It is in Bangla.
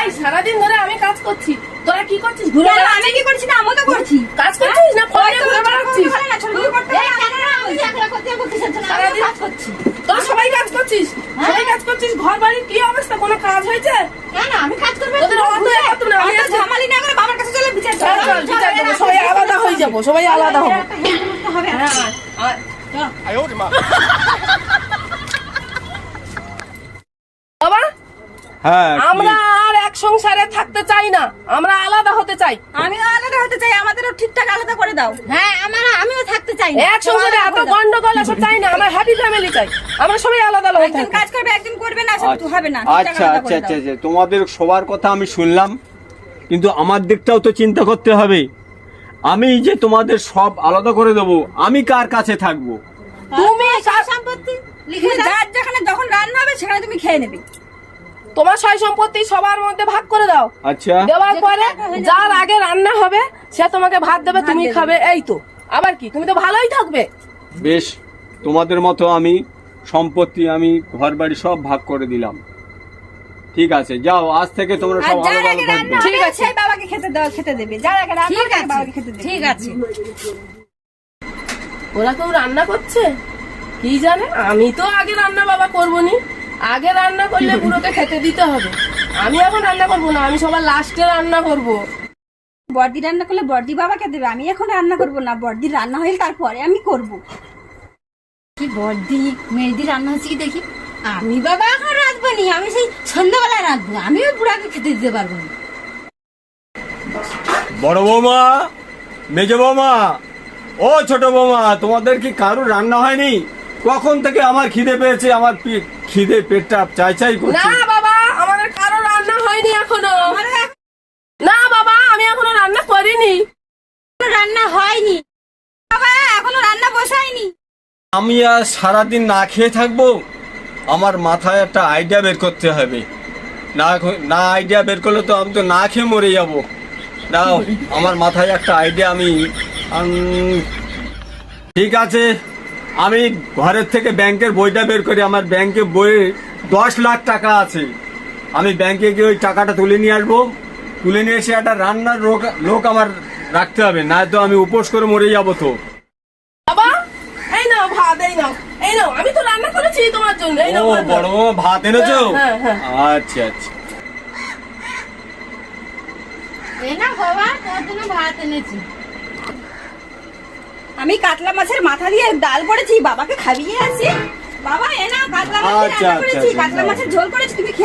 এই সারাদিন ধরে আমি কাজ করছি, তোরা কি করছিস? ঘুরে আমি কি করছি না? আমি তো করছি। কাজ করছিস না ফোনে ঘুরে বেড়াচ্ছিস? সারাদিন কাজ করছি। তোরা সবাই কাজ করছিস, সবাই কাজ করছিস। ঘর বাড়ির কি অবস্থা? কোনো কাজ হয়েছে? কেন আমি কাজ করব? তোদের অত এত না, আমি আজকে ঝামেলি না করে বাবার কাছে চলে বিচার চল, চল, বিচার করবো। সবাই আলাদা হয়ে যাবো, সবাই আলাদা হবো। হবে। বাবা, হ্যাঁ আমরা আর এক সংসারে থাকতে চাই না, আমরা আলাদা হতে চাই। আমিও আলাদা হতে চাই, আমাদেরও ঠিকঠাক আলাদা করে দাও। হ্যাঁ, আমিও থাকতে চাই না। এক সংসারে এত গন্ডগোল এসব চাই না, আমরা হ্যাপি ফ্যামিলি চাই। আমরা সবাই আলাদা আলাদা একদিন থাকি। কাজ করবে, একদিন করবে না, সেটা তো হবে না। আচ্ছা আচ্ছা আচ্ছা আচ্ছা, তোমাদের সবার কথা আমি শুনলাম, কিন্তু আমার দিকটাও তো চিন্তা করতে হবে। আমি যে তোমাদের সব আলাদা করে দেবো, আমি কার কাছে থাকবো? তুমি সম্পত্তি লিখে যার যেখানে যখন রান্না হবে সেখানে তুমি খেয়ে নেবে। তোমার সয় সম্পত্তি সবার মধ্যে ভাগ করে দাও। আচ্ছা দেওয়ার পরে যার আগে রান্না হবে সে তোমাকে ভাত দেবে, তুমি খাবে। এই তো, আবার কি? তুমি তো ভালোই থাকবে। বেশ, তোমাদের মতো আমি সম্পত্তি, আমি ঘর বাড়ি সব ভাগ করে দিলাম। ঠিক আছে, যাও, আজ থেকে তোমরা আর সব যার আলাদা আগে আলাদা রান্না থাকবে। ঠিক আছে, সেই বাবাকে খেতে দেবে। যার আগে রান্না হবে সেই বাবাকে খেতে দেবে। ঠিক আছে। ওরা কেউ রান্না করছে কি জানে? আমি তো আগে রান্না বাবা করবো নি, আগে রান্না করলে বুড়োকে খেতে দিতে হবে। আমি এখন রান্না করবো না, আমি সবার লাস্টে রান্না করব। বড়দি রান্না করলে বড়দি বাবাকে দেবে, আমি এখন রান্না করব না। বড়দি রান্না হলে তারপরে আমি করব। কি বড়দি মেয়েদি রান্না হচ্ছে কি দেখি? আমি বাবা এখন রাঁধবো নি, আমি সেই সন্ধ্যাবেলায় রাঁধবো। আমিও বুড়াকে খেতে দিতে পারবো না। বড় বৌমা, মেজ বৌমা, ও ছোট বৌমা, তোমাদের কি কারোর রান্না হয়নি? কখন থেকে আমার খিদে পেয়েছে, আমার খিদে পেটটা চাই চাই না করছে। বাবা, আমাদের কারো রান্না হয়নি এখনো। না বাবা, আমি এখনো রান্না করিনি। রান্না হয়নি বাবা, এখনো রান্না বসাইনি। আমি আর সারাদিন না খেয়ে থাকবো? আমার মাথায় একটা আইডিয়া বের করতে হবে। না আইডিয়া বের করলে তো আমি তো না খেয়ে মরে যাবো। না, আমার মাথায় একটা আইডিয়া, আমি ঠিক আছে, আমি ঘরের থেকে ব্যাংকের বইটা বের করি। আমার ব্যাংকে বইয়ে 10 লাখ টাকা আছে। আমি ব্যাংকে গিয়ে ওই টাকাটা তুলে নিয়ে আসবো। তুলে নিয়ে এসে একটা রান্নার লোক আমার রাখতে হবে, না তো আমি উপোস করে মরে যাবো তো। বাবা, এই নাও ভাত, এই নাও, এই নাও। আমি তো রান্না করেছি তোমার জন্য। এই নাও ও ভাত নাও। বড় বৌমা, ভাত এনেছো? হ্যাঁ, হ্যাঁ। আচ্ছা আচ্ছা। এ না বাবা, তোর জন্য ভাত এনেছি। আমি কাতলা মাছের মাথা দিয়ে ডাল করেছি, বাবাকে খাইয়ে আসি। বাবা, এ না কাতলা মাছের আচ্ছা, রান্না করেছি, আচ্ছা, কাতলা আচ্ছা। মাছের ঝোল করেছি, তুমি